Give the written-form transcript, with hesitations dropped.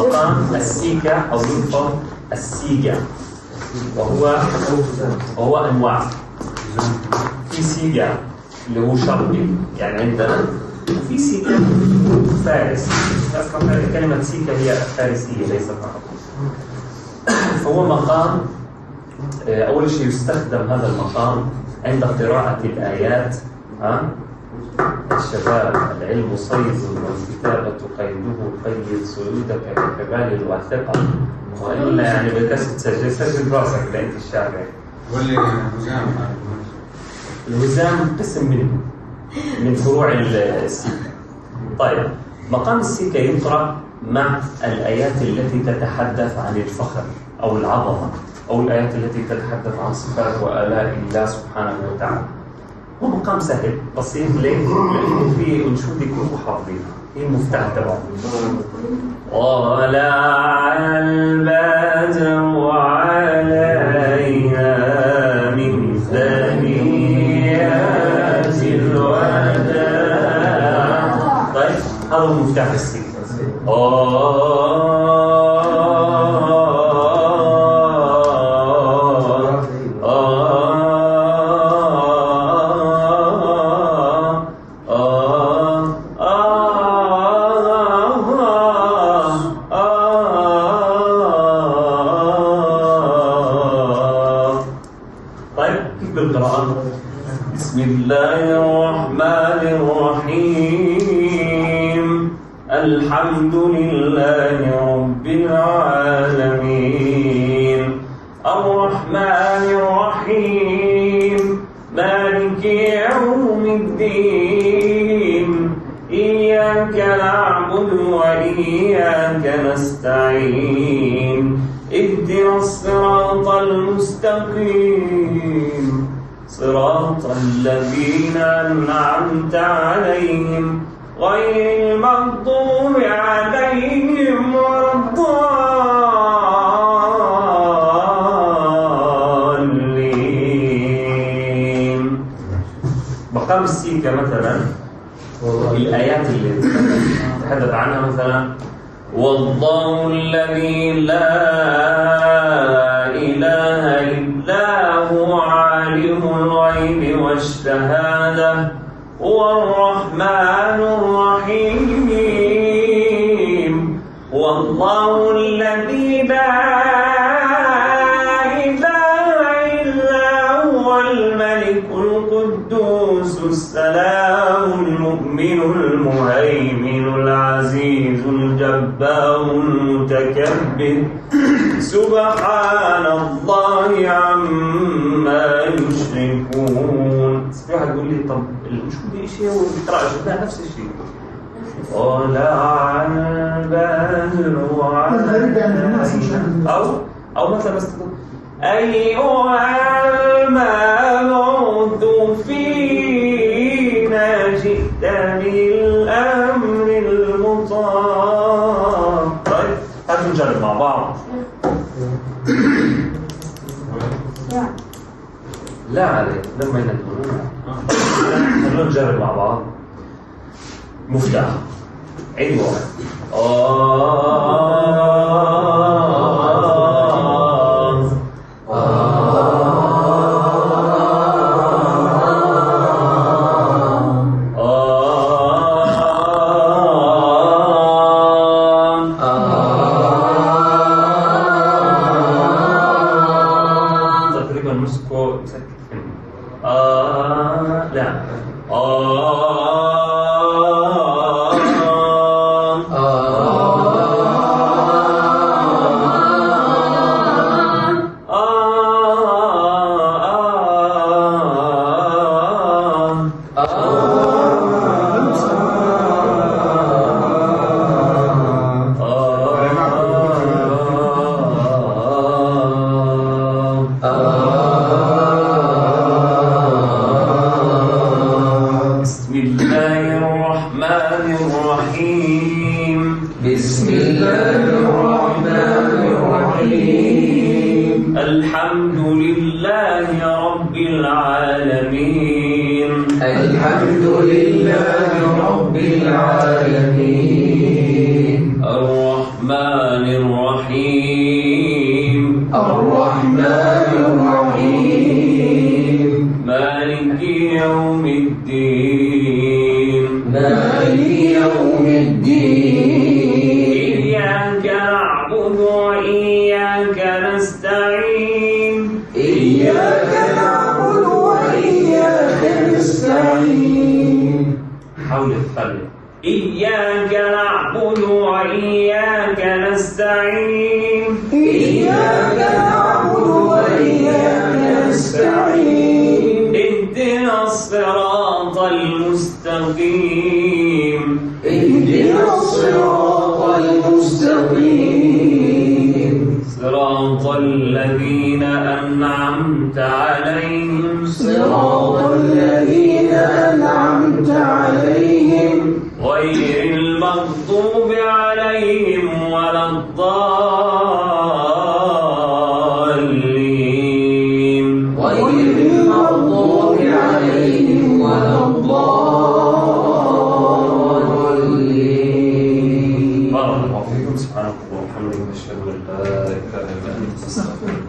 مقام السيكة أو يلفظ السيجة، وهو أنواع. في سيجة اللي هو شرقي يعني عندنا، وفي سيكة فارس. أصلا كلمة سيكة هي فارسية ليست عربية. فهو مقام أول شيء يستخدم هذا المقام عند قراءة الآيات. الشباب العلم صيد والكتابة قيده، قيد صيودك بحبال الواثقة، وإلا يعني بكسر سجل راسك لأنت الشارع. الوزام قسم منه من فروع السيكة. طيب، مقام السيكة يقرأ مع الآيات التي تتحدث عن الفخر أو العظمة، أو الآيات التي تتحدث عن صفات وآلاء الله سبحانه وتعالى. هو مقام سهل بسيط. ليه؟ لأنه فيه أنشودة كلكم حافظينها، هي المفتاح تبعه. طلع البدر علينا من ثنيات الوداع. طيب، هذا هو مفتاح السيكة. بسم الله الرحمن الرحيم. الحمد لله رب العالمين، الرحمن الرحيم، مالك يوم الدين، إياك نعبد وإياك نستعين، اهدنا الصراط المستقيم، صراط الذين أنعمت عليهم غير المغضوب عليهم ولا الضالين. مقام السيكة مثلا الآيات اللي تحدث عنها مثلا والله الذي لا إله إلا هو عالم الغيب والشهادة هو الرحمن الرحيم، والله الذي لا إله إلا هو الملك القدوس السلام المؤمن المهيمن العزيز الجبار المتكبر، سبحان الله عما يشركون. في واحد يقول لي طب الأنشودة إيش هي والقراءة لا نفس الشيء. طلع البدر علينا، أو مثلا أيها المبعوث فينا جئت بالأمر المطاع. طيب، هاتوا نجرب مع بعض. لا عليك لما ينقلون. خلونا نجرب مع بعض. مفتاح عيد واحد. تقريبا نسكو لا بسم الله الرحمن الرحيم. الحمد لله رب العالمين. الحمد لله رب العالمين. الرحمن الرحيم مالك يوم الدين إياك نعبد وإياك نستعين حول القلب إياك نعبد وإياك نستعين اهدنا الصراط المستقيم صراط الذين أنعمت عليهم غير المغضوب عليهم ولا الضالين بارك الله فيكم. سبحانك اللهم وبحمدك، نشهد أن لا إله إلا أنت، نستغفرك.